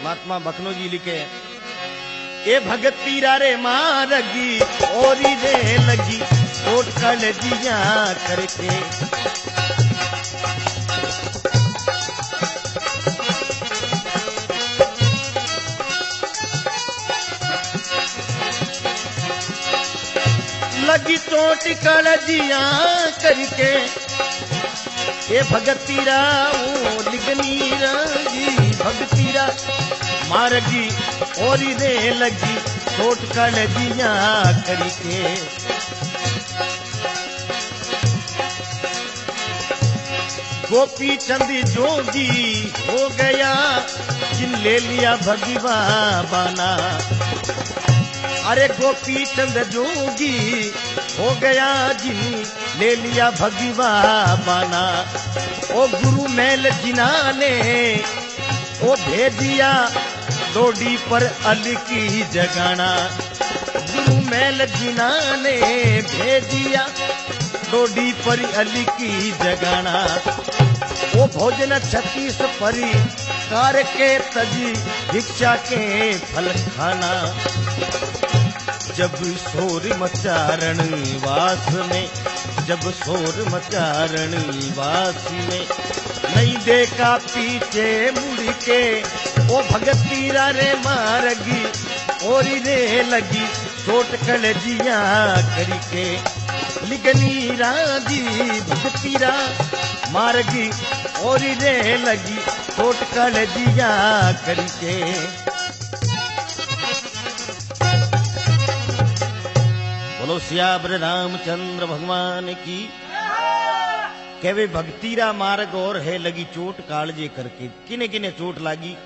महात्मा बखनो जी लिखे, ए भगत पीरा रे मारगी ओरी रे लगी चोट कलजिया करके। लगी चोट कलजिया करके, ए भगतीरा ओ लिगनी रगी भगतीरा मारगी ओरी रे लगी चोट कलजिया करके। गोपी चंद जोगी हो गया जिन ले लिया भगवा बाना। अरे गोपी चंद जोगी हो गया जिन ले लिया भगवा बाना। ओ गुरु मैल जिना ने ओ भेजिया डोडी पर अल की जगाना। गुरु मैल जिना ने भेजिया डोडी पर अल की जगाना। ओ भोजन 36 परी कार के तजी भिक्षा के फल खाना। जब शोर मचारण वास में, जब शोर मचारण वास में नहीं देखा पीछे मुड़ के। ओ भगतीरा रे मारगी ओरी रे लगी चोट कलजिया करके। लिगनी राजी भगतीरा मारगी ओरी रे लगी चोट कलजिया करके। बोलो सियावर रामचंद्र भगवान की। कहवे भगतीरा मार्ग और है लगी चोट कालजे करके। किने किने चोट लागी?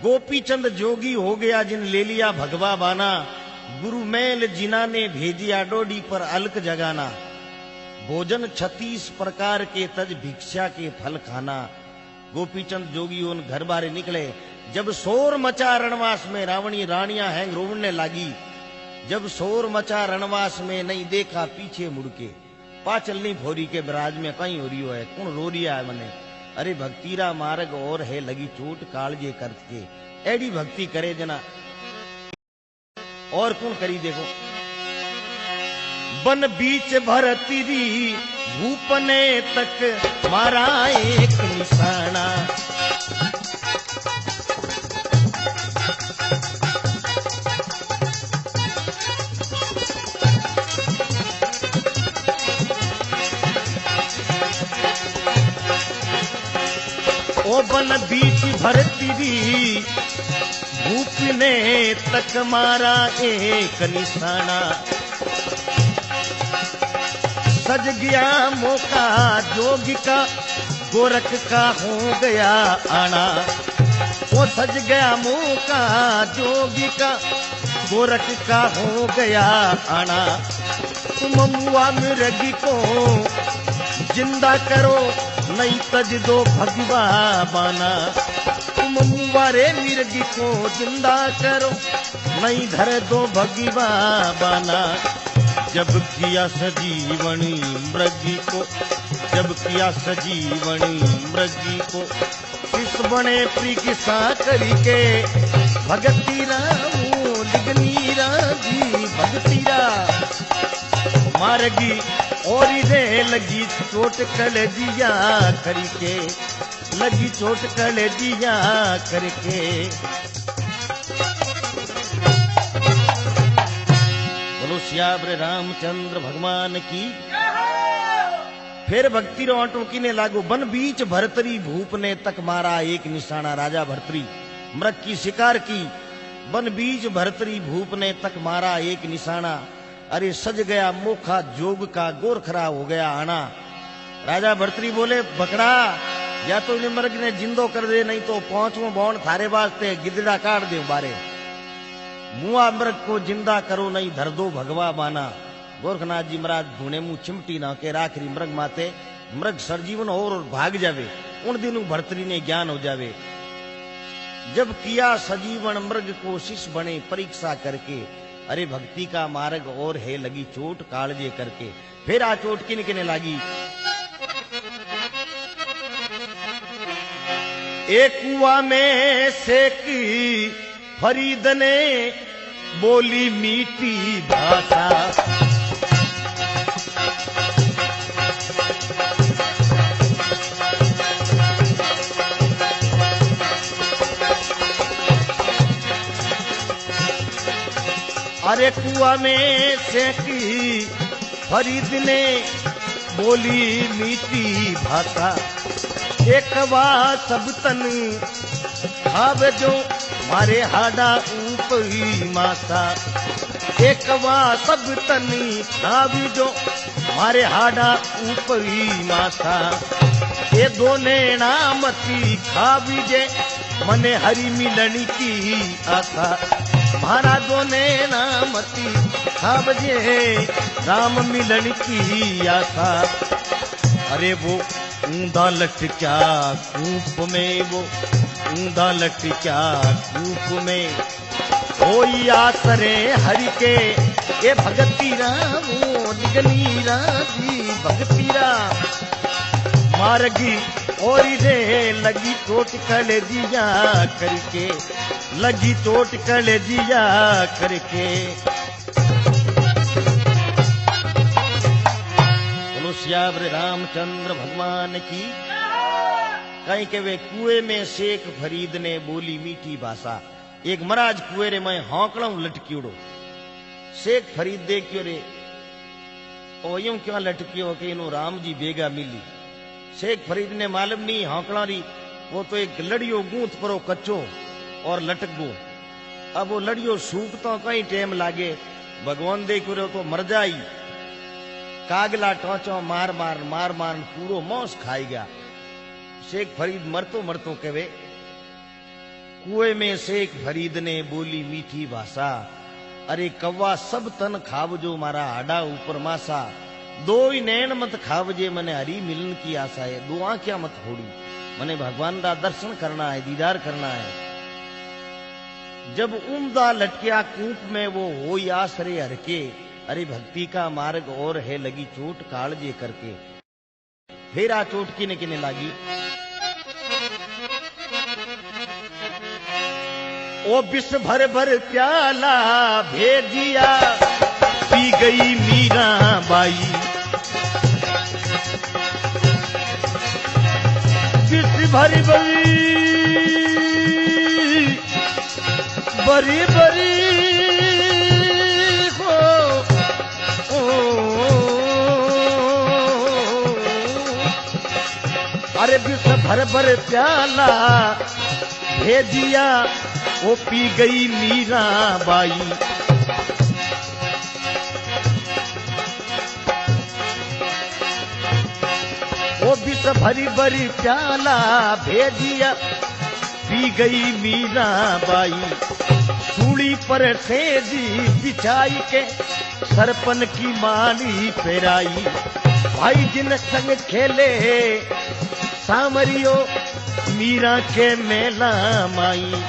गोपी चंद जोगी हो गया जिन ले लिया भगवा बाना। गुरु मैल जिना ने भेजिया डोडी पर अलक जगाना। भोजन 36 प्रकार के तज भिक्षा के फल खाना। गोपी चंद जोगी उन घर बारे निकले। जब शोर मचा रणवास में रावणी रानियां हैंग रोवने लागी। जब शोर मचा रणवास में नहीं देखा पीछे मुड़के। पाचलनी भोरी के बराज में कहीं हो रही है, कौन रो रिया है मने। अरे भक्तिरा मार्ग और है लगी चोट कालजे करके। एडी भक्ति करे जना और कौन करी देखो। बन बीच भरतीरी भूपने तक मारा एक निशाना। ओ बन बीच भरतीरी भूपने तक मारा एक निशाना। सज गया मौका जोगी का गोरख का हो गया आना। वो सज गया मौका जोगी का गोरख का हो गया आना। तुम मुआ मिर्गी को जिंदा करो नहीं तज दो भगवा बाना। तुम मुआरे मिर्गी को जिंदा करो नहीं धर दो भगवा बाना। जब किया सजीवनी मृगी को, जब किया सजीवनी मृगी को शिष बने प्रिकिसा करके। भगतीरा लिगनी राजी भगतीरा मारगी ओरी रे लगी चोट कलजिया करके। लगी चोट कलजिया करके। बोलो सियावर रामचंद्र भगवान की। फिर भक्ति रो टोकीने लागू। बन बीच भरतरी भूप ने तक मारा एक निशाना। राजा भरतरी मृग की शिकार की। बन बीच भरतरी भूप ने तक मारा एक निशाना। अरे सज गया मोखा जोग का गोरखरा हो गया आना। राजा भरतरी बोले बकड़ा या तो मृग ने जिंदो कर दे नहीं तो 5वां बौन थारे वास्ते गिदड़ा काट दे बारे। मुआ मृग को जिंदा करो नहीं धर दो भगवा बाना। गोरखनाथ जी महाराज धूने मुंह चिमटी ना के आखिरी मृग माते मृग सरजीवन और भाग जावे। उन दिनों भरतरी ने ज्ञान हो जावे। जब किया सजीवन मृग को शिष बने परीक्षा करके। अरे भक्ति का मार्ग और है लगी चोट कालजे करके। फिर आ चोट किन किने लागी। एक कुआ में सेकी फरीद ने बोली मीठी भाषा। अरे कुआ में सेकी फरीद ने बोली मीठी भाषा। एक बार सब तन खाब जो मारे हाडा ऊपरी मासा। एक बार सब तन खाब जो मारे हाडा ऊपरी मासा। ये दो नैना मती खाबी जे मने हरी मिलनी की आशा। मारा दो नैना मती खाब जे राम मिलन की आशा। अरे वो ऊंधा लटक्या कूप में, वो ऊंधा लटक्या कूप में कोई आसरे हरि के। ये भगतीरा वो निगनीरा जी भगतीरा मारगी और रे लगी चोट कले दिया करके, लगी चोट कले दिया करके। बोलो श्याम रामचंद्र भगवान की। कहीं के वे कुएं में शेख फरीद ने बोली मीठी भाषा। एक महाराज कुएं रे मैं हौकड़ों लटक्योड़ो। शेख फरीद देखियो रे ओ यूं क्यों लटकियो कि इनो राम जी बेगा मिली। शेख फरीद ने मालूम नहीं हौकड़ा री वो तो एक लड़ियो गूंथ परो कच्चो और लटक गो। अब वो लड़ियो सूख तो कहीं टेम लागे। भगवान देखो रे तो मर जाई। कागला टोचो मार मार मार मार पूरो मौस खाई गया। शेख फरीद मरतो मरतो कहे कुएं में शेख फरीद ने बोली मीठी भाषा। अरे कव्वा सब तन खावजो मारा आडा ऊपर मासा। दो ही नैन मत खावजे मने हरी मिलन की आशा है। दो आंखें मत फोड़ी मने भगवान का दर्शन करना है, दीदार करना है। जब उम्दा लटकिया कूप में वो हो आसरे हरके। अरे भक्ति का मार्ग और है लगी चोट कालजे करके। फिर आ चोट किने किने लागी। ओ बिस भर भर प्याला भेजिया पी गई मीरा बाई। बिस भरी बरी बरी बरी हो अरे बिस भर भर प्याला भेजिया वो पी गई मीरा बाई। वो बिस भरी भरी प्याला भेजिया पी गई मीरा बाई। सूली पर सेजी बिछाई के सरपन की माली फेराई। भाई जिन संग खेले सामरियो मीरा के मेला माई।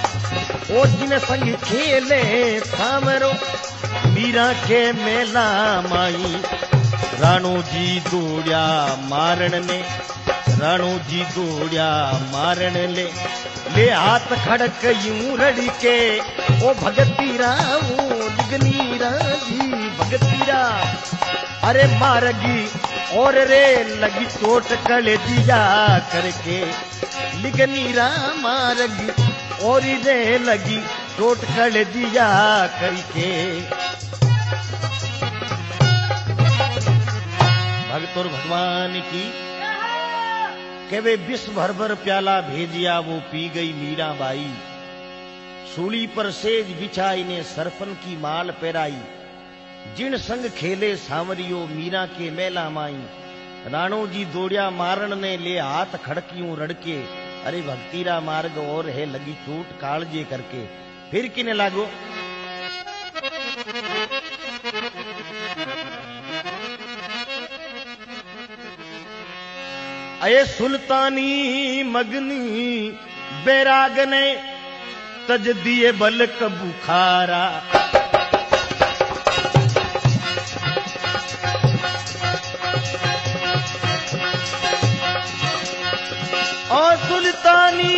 ओ जिन संग खेले सामरो मीरा के मेला माई। राणो जी दौड़िया मारण ने, राणो जी दौड़िया मारण ले हाथ खड़क यूं रड़ी के। ओ भगतीरा वो निगनीरा जी भगतीरा। अरे मारगी और रे लगी चोट कले दिया करके। लिगनीरा मारगी और रे लगी चोट कले दिया करके। भगतोर भगवान की के वे बिस भर भर प्याला भेजिया वो पी गई मीरा बाई। सूली पर सेज बिछाई ने सरफन की माल पेराई। जिन संग खेले सांवरियो मीरा के मेला माई। राणो जी दौड़िया मारण ने ले हाथ खड़कियों रड़के। अरे भक्तिरा मार्ग और है लगी चोट कालजे करके। फिर किने लागो अये सुल्तानी मगनी बैराग ने तज दिए बल कबुखारा। और सुल्तानी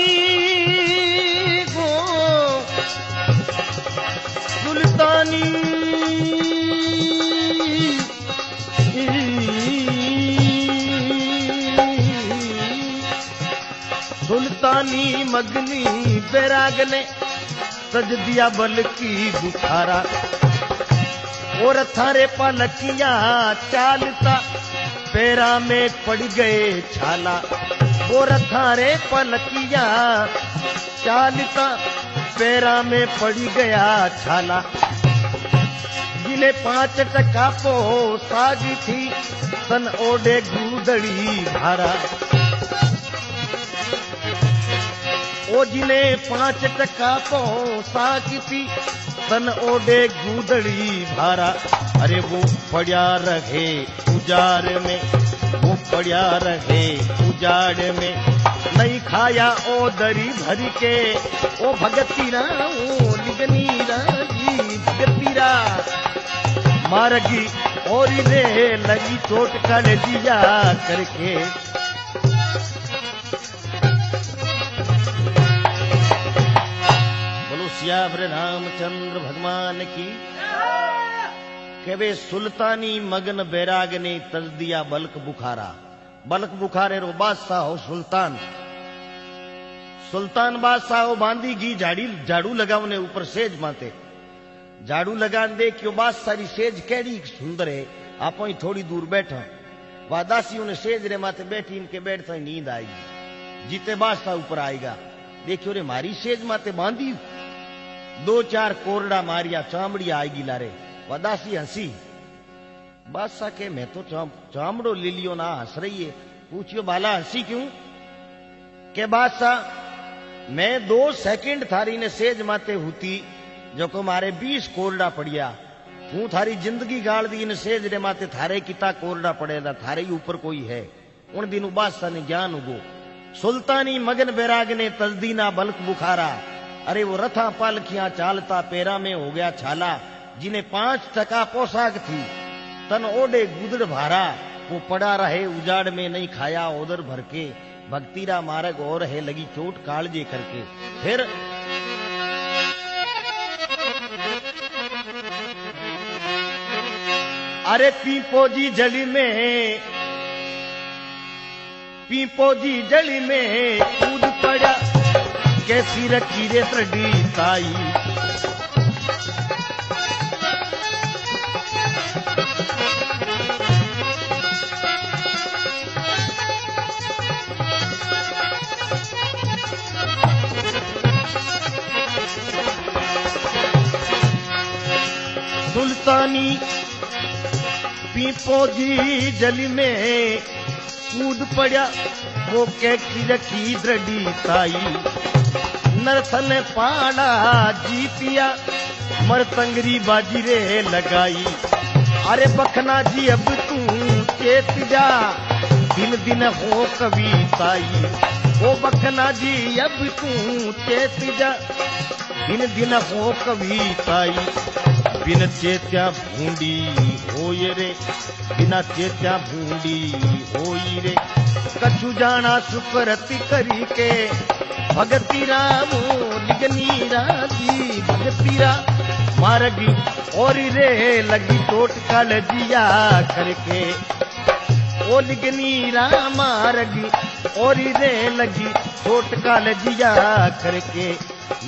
सुल्तानी मगनी बैराग ने सज दिया बल की बुखारा और थारे पलकियां चालता पैरा में पड़ गए छाला और थारे पलकियां चालता पैरा में पड़ गया छाला जिन्हें 5 टका पो सागी थी सन ओडे गुदड़ी भारा ओ जिन्हें 5 टका पो सागी थी सन ओडे गुदड़ी भारा अरे वो पड़ा रहे उजाड़ में वो पड़ा रहे उजाड़ में नहीं खाया ओ दरी भर के ओ भगतीरा ओ निगनीरा जी भगतीरा मारगी और रे लगी चोट कर दिया करके बोलो सियावर रामचंद्र भगवान की के वे सुल्तानी मगन बैराग ने तज दिया बल्क बुखारे रो बादशाह हो सुल्तान बादशाह हो बांधी घी झाड़ू लगावने ऊपर सेज माते झाड़ू लगान दे क्यों बादशाह री सेज केड़ी सुंदर है आप ही थोड़ी दूर बैठा वादासियों ने सेज रे माते बैठी इनके बैठता ही नींद आएगी जीते बादशाह ऊपर आएगा देखियो रे मारी सेज माते बांधी 2-4 कोरड़ा मारिया चामड़ी आएगी लारे वदासी हंसी बादशाह के मैं तो चामड़ो ले लियो ना हंस रही है पूछियो बाला हंसी क्यों के बादशाह मैं 2 सेकंड थारी ने सेज माते हुती जो को मारे 20 कोरड़ा पड़िया हूं थारी जिंदगी गाड़ दी इन सेज रे माते थारे किता कोरड़ा पड़ेगा थारे ही ऊपर कोई है उन दिनों बादशाह ने ज्ञान उगो सुल्तानी मगन बैराग ने तजदीना बल्क बुखारा अरे वो रथा पालखियां चालता पैरा में हो गया छाला जिन्हें 5 टका पोशाक थी तन ओडे गुदड़ भारा वो पड़ा रहे उजाड़ में नहीं खाया उधर भर के भक्तिरा मार्ग और है लगी चोट कालजे करके फिर अरे पीपोजी जली में कूद पड़ा कैसी रखी रे प्रडी ताई सुल्तानी पीपोजी जली में कूद पड़ा वो कैसी रखी दृढ़ी ताई नरसन पाड़ा जीतिया मरतंगरी बाजी रे लगाई अरे बखना जी अब तू चेत जा दिन दिन हो कविताई ओ बखना जी अब तू चेत जा दिन दिन हो कविताई बिन चेत्या भूंडी होय रे बिना चेत्या भूंडी होई रे कछु जाना सुकरति करी के भगती राम निगनी राजी भगती रा मारगी और रे लगी चोट कलजिया करके ओ निगनी राम मारगी और रे लगी चोट कलजिया करके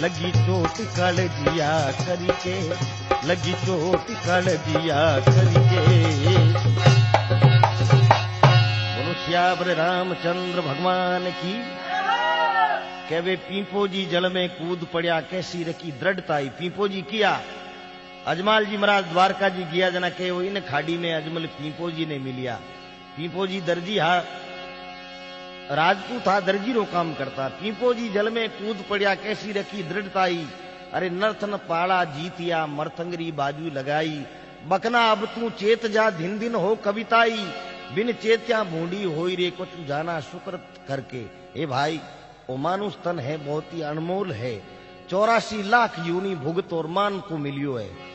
लगी चोट कलजिया करके लगी चोट कलजिया करके बोलो सियावर रामचंद्र भगवान की के वे पीपोजी जल में कूद पड़ा कैसी रखी दृढ़ताई पीपोजी किया अजमाल जी महाराज द्वारका जी गया जना के वो इन खाड़ी में अजमल पीपोजी ने मिलिया पीपोजी दर्जी हा राजपूत था दर्जी रो काम करता पीपोजी जल में कूद पड़ा कैसी रखी दृढ़ताई अरे नर्तन पाड़ा जीतिया मरतंगरी बाजू लगाई बकना अब तू चेत जा दिन दिन हो कविताई बिन चेत्या भूंडी होई रे कुछ जाना शुक्र करके ए भाई ओ मानुष तन है बहुत ही अनमोल है 84 लाख यूनी भुगत और मान को मिलियो है